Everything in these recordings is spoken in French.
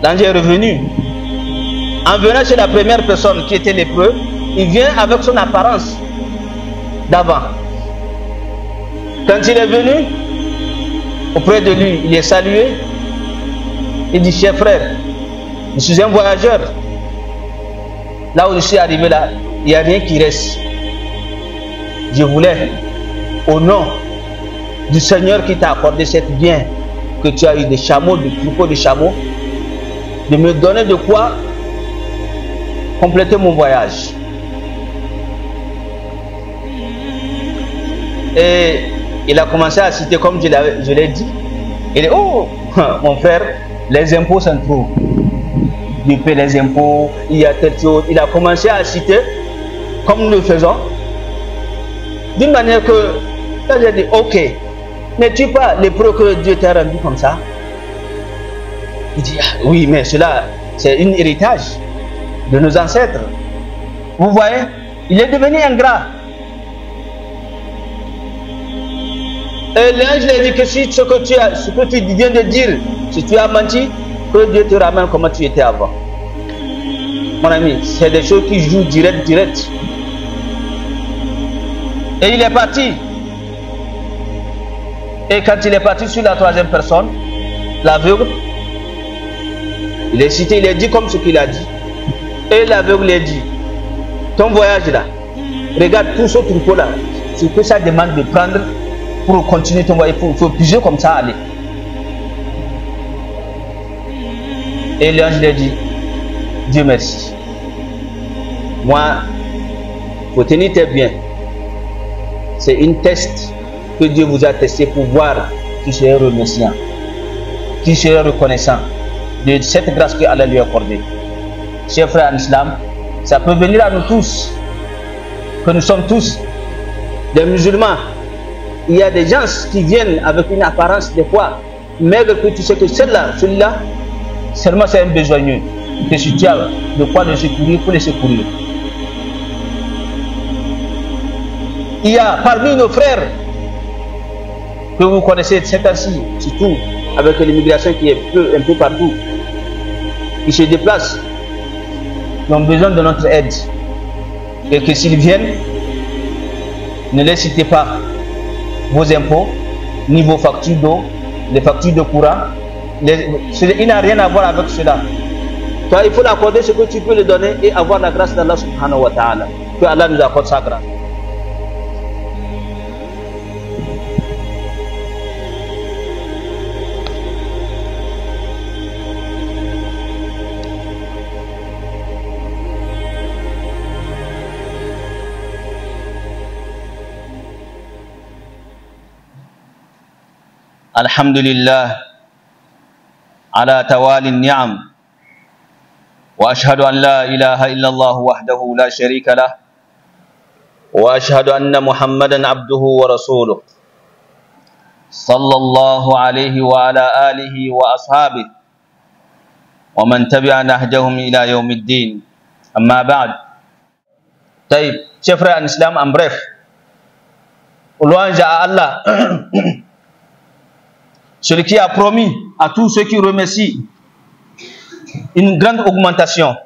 L'ange est revenu. En venant chez la première personne qui était lépreux, il vient avec son apparence d'avant. Quand il est venu, auprès de lui, il est salué. Il dit, cher frère, je suis un voyageur. Là où je suis arrivé, là, il n'y a rien qui reste. Je voulais, au nom du Seigneur qui t'a accordé cette bien, que tu as eu des chameaux, des troupeaux de chameaux, de me donner de quoi compléter mon voyage. Et il a commencé à citer, comme je l'ai dit, il dit, oh, mon frère, les impôts sont trop. Il paie les impôts, il y a telle chose. Il a commencé à citer, comme nous le faisons, d'une manière que, là j'ai dit, ok, n'es-tu pas lépreux que Dieu t'a rendu comme ça? Il dit, ah, oui, mais cela, c'est un héritage de nos ancêtres. Vous voyez, il est devenu ingrat. Et l'ange lui a dit que si ce que tu viens de dire, si tu as menti, que Dieu te ramène comment tu étais avant. Mon ami, c'est des choses qui jouent direct. Et il est parti. Et quand il est parti sur la troisième personne, l'aveugle, il est cité, il est dit comme ce qu'il a dit. Et l'aveugle a dit, ton voyage là, regarde tout ce troupeau là, ce que ça demande de prendre pour continuer ton voyage, il faut plusieurs comme ça aller. Et l'ange lui a dit, Dieu merci. Moi, il faut tenir tes biens. C'est une test que Dieu vous a testé pour voir qui serait remerciant, qui serait reconnaissant de cette grâce que Allah lui a accordée. Chers frères en islam, ça peut venir à nous tous, que nous sommes tous des musulmans. Il y a des gens qui viennent avec une apparence des fois, mais que tu sais que celui-là, seulement c'est un besogneux. Que si tu as de quoi le secourir, pour le secourir. Il y a parmi nos frères que vous connaissez ces temps-ci, surtout avec l'immigration qui est un peu partout, qui se déplacent, qui ont besoin de notre aide. Et que s'ils viennent, ne les citez pas vos impôts, ni vos factures d'eau, les factures de courant. Il n'a rien à voir avec cela. Toi, il faut l'accorder ce que tu peux le donner et avoir la grâce d'Allah subhanahu wa ta'ala. Que Allah nous accorde sa grâce. Alhamdulillah ala tawali ni'am wa ashhadu an la ilaha illallah wahdahu la sharika lah wa ashhadu anna Muhammadan abduhu wa rasuluh sallallahu alayhi wa ala alihi wa ashabihi wa man tabi'a nahjahum ila yawmiddin. Amma ba'd. Taïb, chers frères en islam, en bref, louange à Allah, celui qui a promis à tous ceux qui remercient une grande augmentation.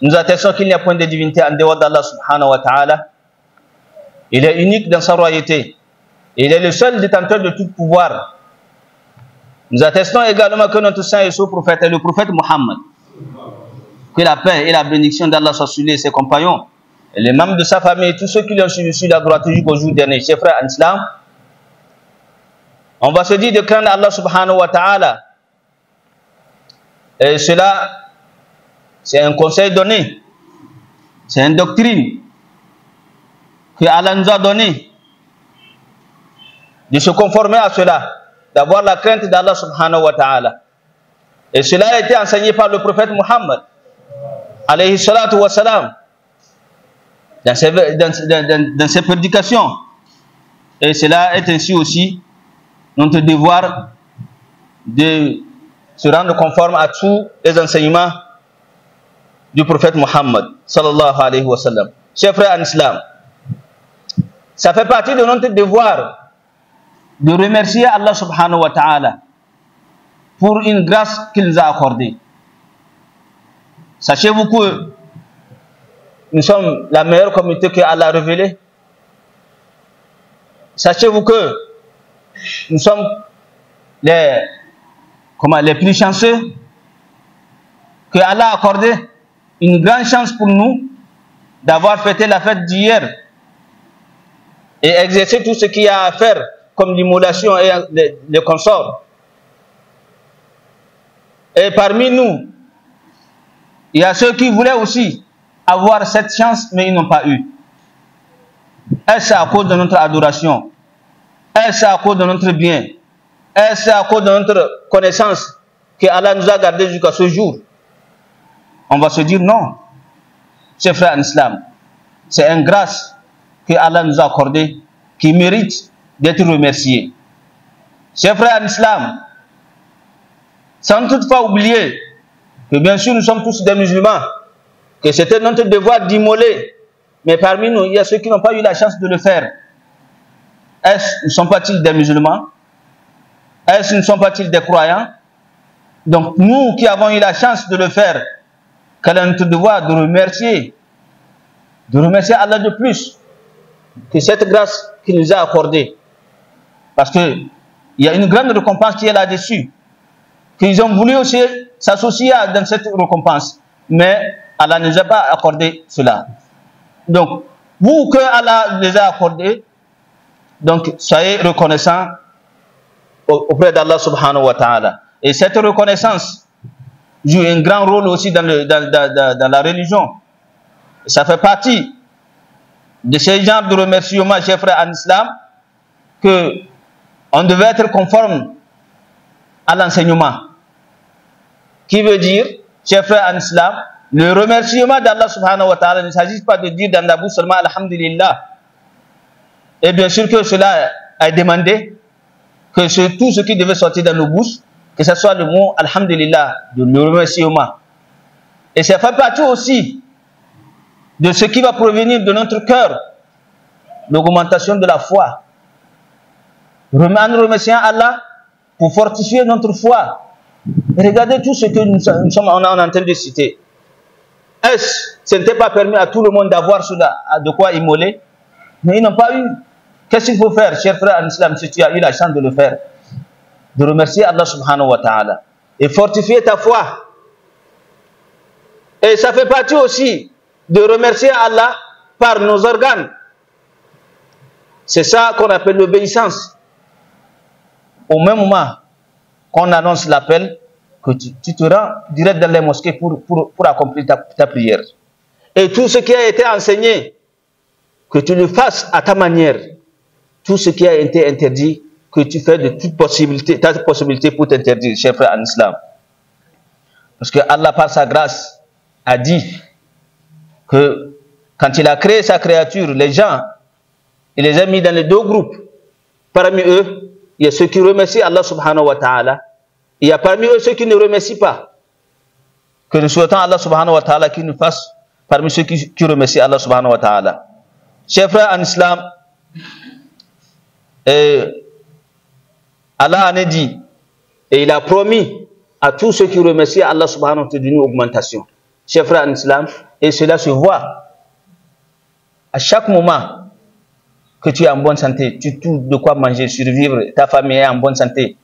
Nous attestons qu'il n'y a point de divinité en dehors d'Allah subhanahu wa ta'ala. Il est unique dans sa royauté. Il est le seul détenteur de tout pouvoir. Nous attestons également que notre saint et saint prophète est le prophète Mohammed. Que la paix et la bénédiction d'Allah soient sur lui et ses compagnons, et les membres de sa famille et tous ceux qui l'ont suivi sur la droite jusqu'au jour dernier. Chers frères en islam, on va se dire de craindre Allah subhanahu wa ta'ala. Et cela, c'est un conseil donné. C'est une doctrine que Allah nous a donné. De se conformer à cela. D'avoir la crainte d'Allah subhanahu wa ta'ala. Et cela a été enseigné par le prophète Muhammad. Alayhi salatu wa salam. Dans ses prédications. Et cela est ainsi aussi notre devoir de se rendre conforme à tous les enseignements du prophète Muhammad sallallahu alayhi wa sallam. Chers frères en islam, ça fait partie de notre devoir de remercier Allah subhanahu wa ta'ala pour une grâce qu'il nous a accordée. Sachez-vous que nous sommes la meilleure communauté que Allah a révélée. Sachez-vous que nous sommes les plus chanceux, que Allah a accordé une grande chance pour nous d'avoir fêté la fête d'hier et exercer tout ce qu'il y a à faire comme l'immolation et les consorts. Et parmi nous, il y a ceux qui voulaient aussi avoir cette chance, mais ils n'ont pas eu. Est-ce à cause de notre adoration? Est-ce à cause de notre bien? Est-ce à cause de notre connaissance que Allah nous a gardé jusqu'à ce jour? On va se dire non. Chers frères en islam, c'est une grâce que Allah nous a accordée qui mérite d'être remerciée. Chers frères en islam, sans toutefois oublier que bien sûr nous sommes tous des musulmans, que c'était notre devoir d'immoler, mais parmi nous, il y a ceux qui n'ont pas eu la chance de le faire. Est-ce ne sont pas-ils des musulmans? Est-ce ne sont pas-ils des croyants? Donc nous qui avons eu la chance de le faire, quel est notre devoir? De remercier Allah de plus que cette grâce qu'il nous a accordée. Parce qu'il y a une grande récompense qui est là-dessus. Qu'ils ont voulu aussi s'associer dans cette récompense. Mais Allah ne nous a pas accordé cela. Donc, vous que Allah les a accordés, donc soyez reconnaissants auprès d'Allah subhanahu wa ta'ala. Et cette reconnaissance joue un grand rôle aussi dans la religion. Ça fait partie de ces genres de remerciements, chers frères en islam, que on devait être conforme à l'enseignement. Qui veut dire, chers frères en islam, le remerciement d'Allah subhanahu wa ta'ala ne s'agit pas de dire dans la bouche seulement alhamdulillah. Et bien sûr que cela a demandé que tout ce qui devait sortir dans nos bouches, que ce soit le mot alhamdulillah, le remerciement. Et ça fait partie aussi de ce qui va provenir de notre cœur, l'augmentation de la foi. En remerciant Allah pour fortifier notre foi. Et regardez tout ce que nous sommes en train de citer. Ce n'était pas permis à tout le monde d'avoir de quoi immoler, mais ils n'ont pas eu. Qu'est-ce qu'il faut faire, chers frères en islam, si tu as eu la chance de le faire? De remercier Allah subhanahu wa ta'ala et fortifier ta foi. Et ça fait partie aussi de remercier Allah par nos organes. C'est ça qu'on appelle l'obéissance. Au même moment qu'on annonce l'appel, que tu te rends direct dans les mosquées pour accomplir ta prière. Et tout ce qui a été enseigné, que tu le fasses à ta manière. Tout ce qui a été interdit, que tu fais de toute possibilité, ta possibilité pour t'interdire, chers frères en islam. Parce que Allah, par sa grâce, a dit que quand il a créé sa créature, les gens, il les a mis dans les deux groupes. Parmi eux, il y a ceux qui remercient Allah subhanahu wa ta'ala. Il y a parmi eux ceux qui ne remercient pas. Que nous souhaitons Allah subhanahu wa ta'ala qu'il nous fasse parmi ceux qui remercient Allah subhanahu wa ta'ala. Chers frères en islam, Allah en a dit, et il a promis à tous ceux qui remercient Allah subhanahu wa ta'ala d'une augmentation. Chers frères en islam, et cela se voit à chaque moment que tu es en bonne santé, tu trouves de quoi manger, survivre, ta famille est en bonne santé.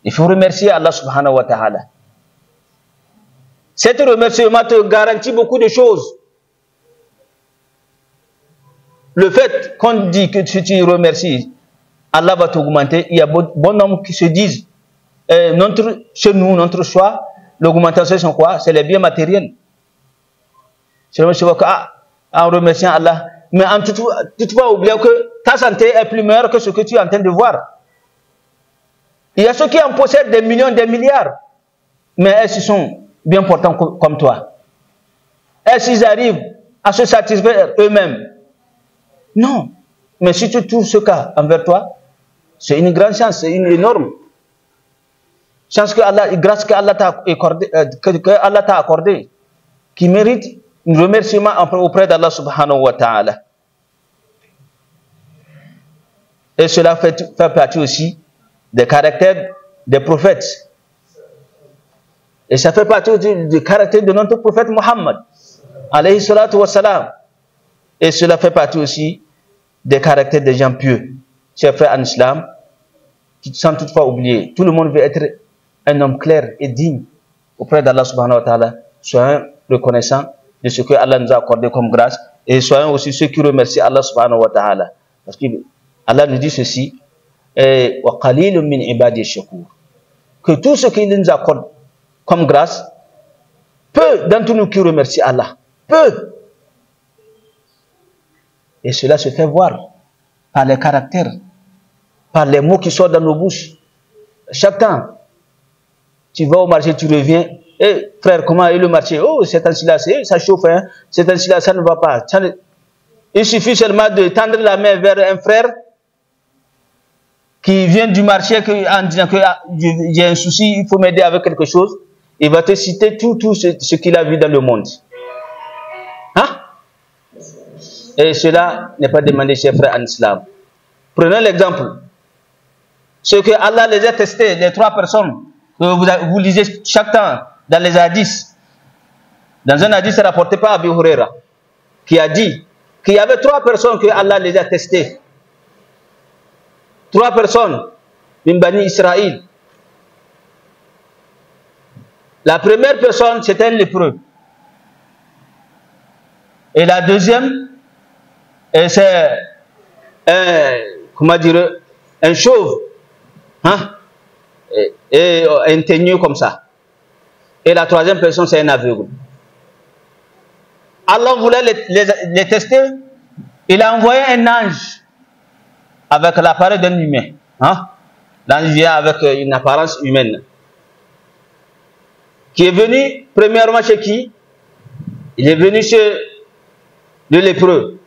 Il faut remercier Allah subhanahu wa ta'ala. Cet remerciement te garantit beaucoup de choses. Le fait qu'on dit que si tu remercies, Allah va t'augmenter. Il y a bon nombre qui se disent, chez nous, notre choix, l'augmentation c'est quoi? C'est les biens matériels. C'est le choix en remerciant Allah. Mais en toutefois, oubliez que ta santé est plus meilleure que ce que tu es en train de voir. Il y a ceux qui en possèdent des millions, des milliards. Mais est-ce qu'ils sont bien portants comme toi? Est-ce qu'ils arrivent à se satisfaire eux-mêmes? Non. Mais si tu trouves ce cas envers toi, c'est une grande chance, c'est une énorme chance que Allah, grâce que Allah t'a accordé, qui mérite un remerciement auprès d'Allah subhanahu wa ta'ala. Et cela fait partie aussi des caractères des prophètes. Et ça fait partie du caractère de notre prophète Mohammed, alayhi salatu wa salam. Et cela fait partie aussi des caractères des gens pieux. Chers frères en islam, sans toutefois oublier, tout le monde veut être un homme clair et digne auprès d'Allah subhanahu wa ta'ala. Soyons reconnaissants de ce que Allah nous a accordé comme grâce et soyons aussi ceux qui remercient Allah subhanahu wa ta'ala. Parce que Allah nous dit ceci, que tout ce qu'il nous accorde comme grâce, peu d'entre nous qui remercient Allah. Peu. Et cela se fait voir par les caractères, par les mots qui sortent dans nos bouches. Chaque temps, tu vas au marché, tu reviens. Eh, frère, comment est le marché? Oh, c'est ainsi là, ça chauffe, hein? C'est ainsi là, ça ne va pas. Il suffit seulement de tendre la main vers un frère qui vient du marché en disant que j'ai un souci, il faut m'aider avec quelque chose. Il va te citer tout ce qu'il a vu dans le monde. Hein? Et cela n'est pas demandé, chers frères en islam. Prenons l'exemple. Ce que Allah les a testés, les 3 personnes que vous lisez chaque temps dans les hadiths. Dans un hadith rapporté par Abu Huraira, qui a dit qu'il y avait 3 personnes que Allah les a testées. 3 personnes, min Bani Israël. La première personne, c'était un lépreux. Et la deuxième, c'est un chauve, hein, et un teigneux comme ça. Et la troisième personne, c'est un aveugle. Allah voulait les tester. Il a envoyé un ange avec l'appareil d'un humain. Hein? L'ange vient avec une apparence humaine. Qui est venu, premièrement, chez qui? Il est venu chez le lépreux.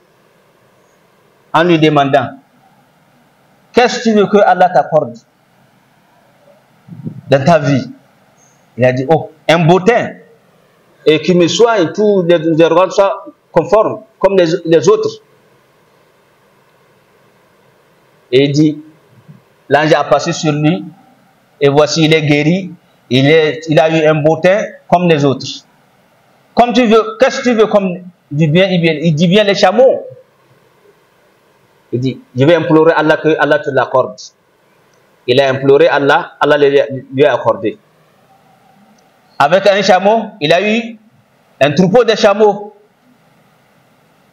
En lui demandant, qu'est-ce que tu veux que Allah t'accorde dans ta vie? Il a dit, oh, un beau teint, et qui me soigne, tous les organes soient conformes, comme les autres. Et il dit, l'ange a passé sur lui, et voici, il est guéri, il a eu un beau teint, comme les autres. Comme tu veux, qu'est-ce que tu veux comme du bien? Il dit bien les chameaux. Il dit, je vais implorer Allah que Allah te l'accorde. Il a imploré Allah, Allah lui a accordé. Avec un chameau, il a eu un troupeau de chameaux.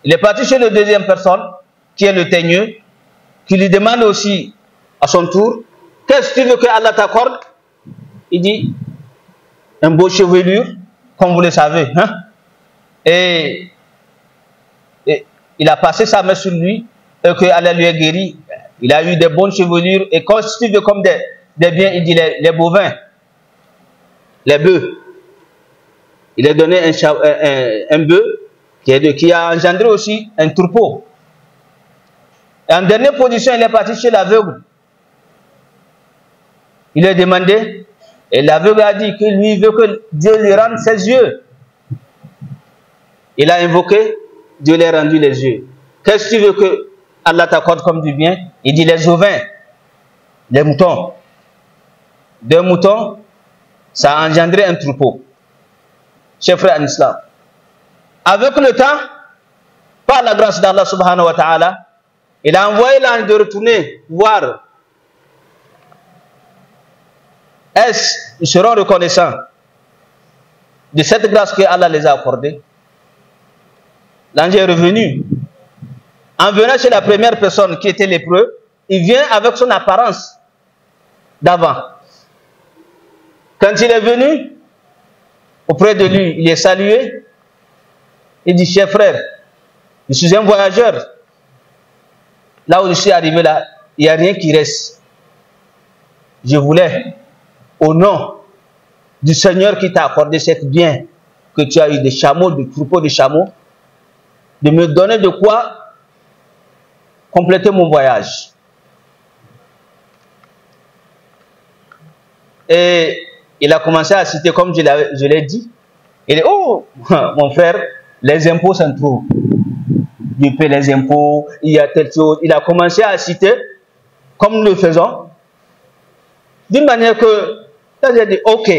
Il est parti chez la deuxième personne, qui est le teigneux, qui lui demande aussi à son tour, qu'est-ce que tu veux que Allah t'accorde? Il dit, un beau chevelure, comme vous le savez. Hein? Et il a passé sa main sur lui, et que Allah lui a guéri. Il a eu des bonnes chevelures, et quand tu veux comme des biens, il dit les bovins, les bœufs. Il a donné un bœuf qui a engendré aussi un troupeau. Et en dernière position, il est parti chez l'aveugle. Il lui a demandé, et l'aveugle a dit que lui veut que Dieu lui rende ses yeux. Il a invoqué, Dieu lui a rendu les yeux. Qu'est-ce que tu veux que Allah t'accorde comme du bien? Il dit les ovins, les moutons. 2 moutons, ça a engendré un troupeau. Chers frères en islam, avec le temps, par la grâce d'Allah subhanahu wa ta'ala, il a envoyé l'ange de retourner voir. Est-ce qu'ils seront reconnaissants de cette grâce que Allah les a accordée? L'ange est revenu. En venant chez la première personne qui était lépreux, il vient avec son apparence d'avant. Quand il est venu, auprès de lui, il est salué. Il dit, cher frère, je suis un voyageur. Là où je suis arrivé, là, il n'y a rien qui reste. Je voulais, au nom du Seigneur qui t'a accordé cette bien, que tu as eu des chameaux, des troupeaux de chameaux, de me donner de quoi compléter mon voyage. Et il a commencé à citer, comme je l'ai dit, il dit, oh, mon frère, les impôts sont trop. Je paie les impôts, il y a telle chose. Il a commencé à citer, comme nous le faisons, d'une manière que, là j'ai dit, ok,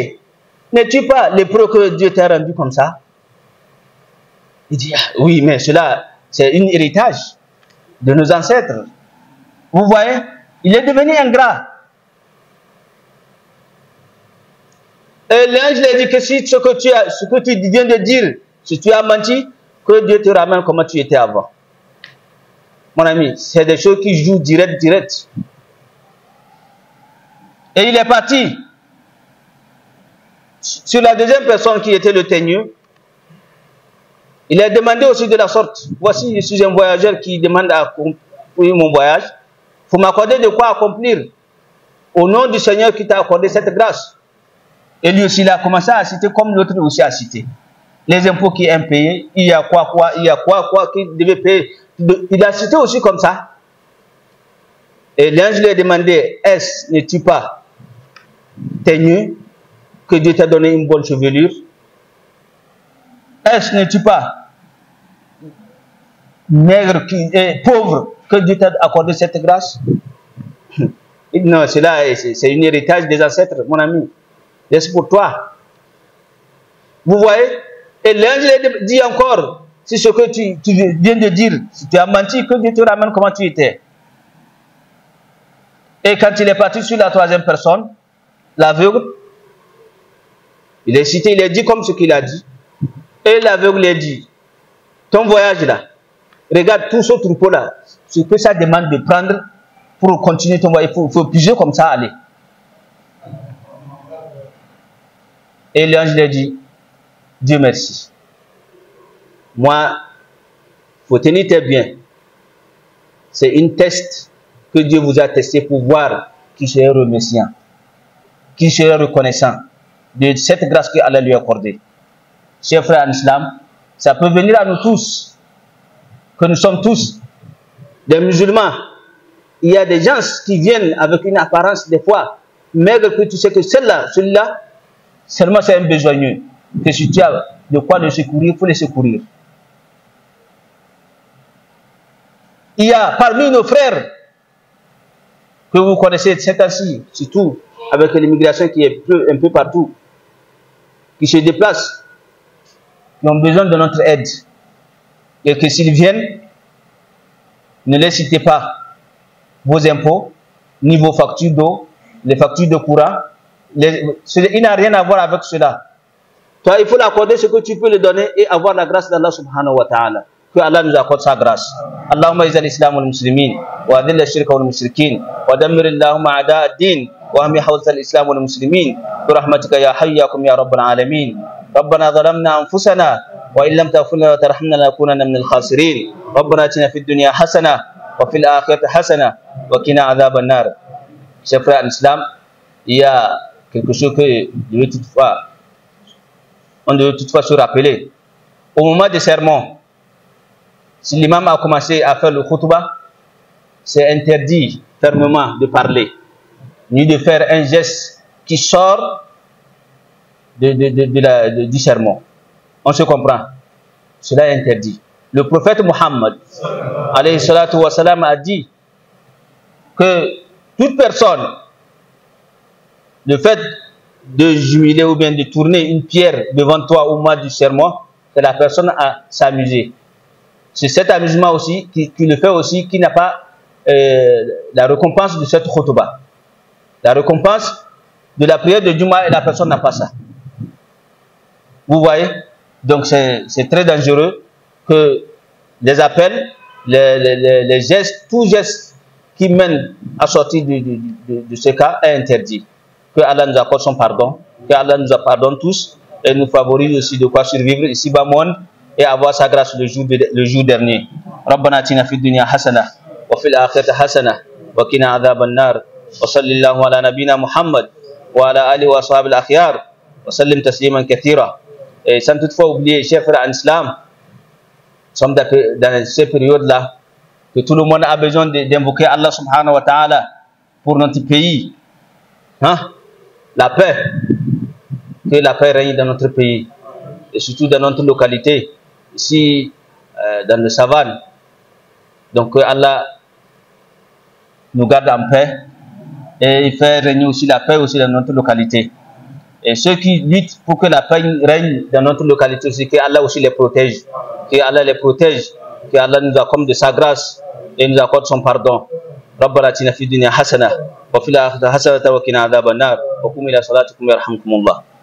n'es-tu pas lépreux que Dieu t'a rendu comme ça? Il dit, ah, oui, mais cela, c'est un héritage de nos ancêtres. Vous voyez, il est devenu ingrat. Et l'ange lui a dit que si ce que tu viens de dire, si tu as menti, que Dieu te ramène comme tu étais avant. Mon ami, c'est des choses qui jouent direct. Et il est parti. Sur la deuxième personne qui était le teigneux, il a demandé aussi de la sorte. Voici, je suis un voyageur qui demande à accomplir mon voyage. Il faut m'accorder de quoi accomplir. Au nom du Seigneur qui t'a accordé cette grâce. Et lui aussi, il a commencé à citer comme l'autre aussi a cité. Les impôts qui est impayés, il y a il y a quoi qu'il devait payer. Il a cité aussi comme ça. Et l'ange lui a demandé, est-ce n'es-tu pas teigneux, que Dieu t'a donné une bonne chevelure? Est-ce n'es-tu pas maigre et pauvre, que Dieu t'a accordé cette grâce? Non, cela, c'est un héritage des ancêtres, mon ami. Laisse pour toi. Vous voyez? Et l'ange dit encore, si ce que tu viens de dire, si tu as menti, que Dieu te ramène comment tu étais. Et quand il est parti sur la troisième personne, l'aveugle, il est cité, il est dit comme ce qu'il a dit. Et l'aveugle est dit, ton voyage là, regarde tout ce troupeau là, ce que ça demande de prendre pour continuer ton voyage, il faut piger comme ça, aller. Et l'ange lui a dit, Dieu merci. Moi, il faut tenir tes biens. C'est une test que Dieu vous a testé pour voir qui serait remerciant, qui serait reconnaissant de cette grâce qu'Allah lui a accordée. Chers frères en islam, ça peut venir à nous tous, que nous sommes tous des musulmans. Il y a des gens qui viennent avec une apparence des fois maigre, que tu sais que celui-là, seulement c'est un besogneux. Que si tu as de quoi le secourir, il faut le secourir. Il y a parmi nos frères que vous connaissez ces temps-ci, surtout avec l'immigration qui est un peu partout, qui se déplacent, qui ont besoin de notre aide. Et que s'ils viennent, ne les citez pas vos impôts, ni vos factures d'eau, les factures de courant. Il n'a rien à voir avec cela. Toi, il faut l'accorder ce que tu peux le donner et avoir la grâce d'Allah subhanahu wa ta'ala. Que Allah nous accorde sa grâce. Allahumma izal islam wal muslimin, wa adil al-shirka wal mushrikin, wa dammir Allahumma a'da ad-din, wa ahmi hawzat al-islam wal muslimin, bi rahmatika ya hayyakum ya rabbal alamin. ربنا ظلمنا أنفسنا وإن لم تغفر لنا وترحمنا لنكونن من الخاسرين ربنا آتنا في الدنيا حسنة وفي الآخرة حسنة وقنا عذاب النار. Chers frères en islam, il y a quelque chose que on devait toutefois se rappeler. Au moment des sermons, si l'imam a commencé à faire le khutbah, c'est interdit fermement de parler, ni de faire un geste qui sort du sermon. On se comprend. Cela est interdit. Le prophète Mohammed alayhi salatu wa salam, a dit que toute personne, le fait de jubiler ou bien de tourner une pierre devant toi au moment du sermon, c'est la personne à s'amuser. C'est cet amusement aussi qui le fait aussi, qui n'a pas la récompense de cette khutbah. La récompense de la prière de Juma, et la personne n'a pas ça. Vous voyez? Donc c'est très dangereux que les appels, les gestes, tout geste qui mène à sortir de ce cas est interdit. Que Allah nous accorde son pardon, que Allah nous pardonne tous et nous favorise aussi de quoi survivre ici bas monde et avoir sa grâce le jour dernier. Rabbana atina fid dunya hasana wa fil akhirati hasana wa qina adhaban nar wa sallallahu ala nabina Muhammad wa ala alihi wa sahbihi al-akhyar wa sallim tasliman kathira. Et sans toutefois oublier, chers frères en islam, nous sommes dans ces périodes-là que tout le monde a besoin d'invoquer Allah subhanahu wa ta'ala pour notre pays. Hein? La paix. Que la paix règne dans notre pays. Et surtout dans notre localité. Ici, dans le savane. Donc que Allah nous garde en paix. Et il fait régner aussi la paix aussi dans notre localité. Et ceux qui luttent pour que la paix règne dans notre localité aussi, que Allah aussi les protège, que Allah les protège, que Allah nous accorde de sa grâce et nous accorde son pardon. ربنا آتنا في الدنيا حسنة وفي الآخرة حسنة وقنا عذاب النار وقوموا إلى صلاتكم يرحمكم الله.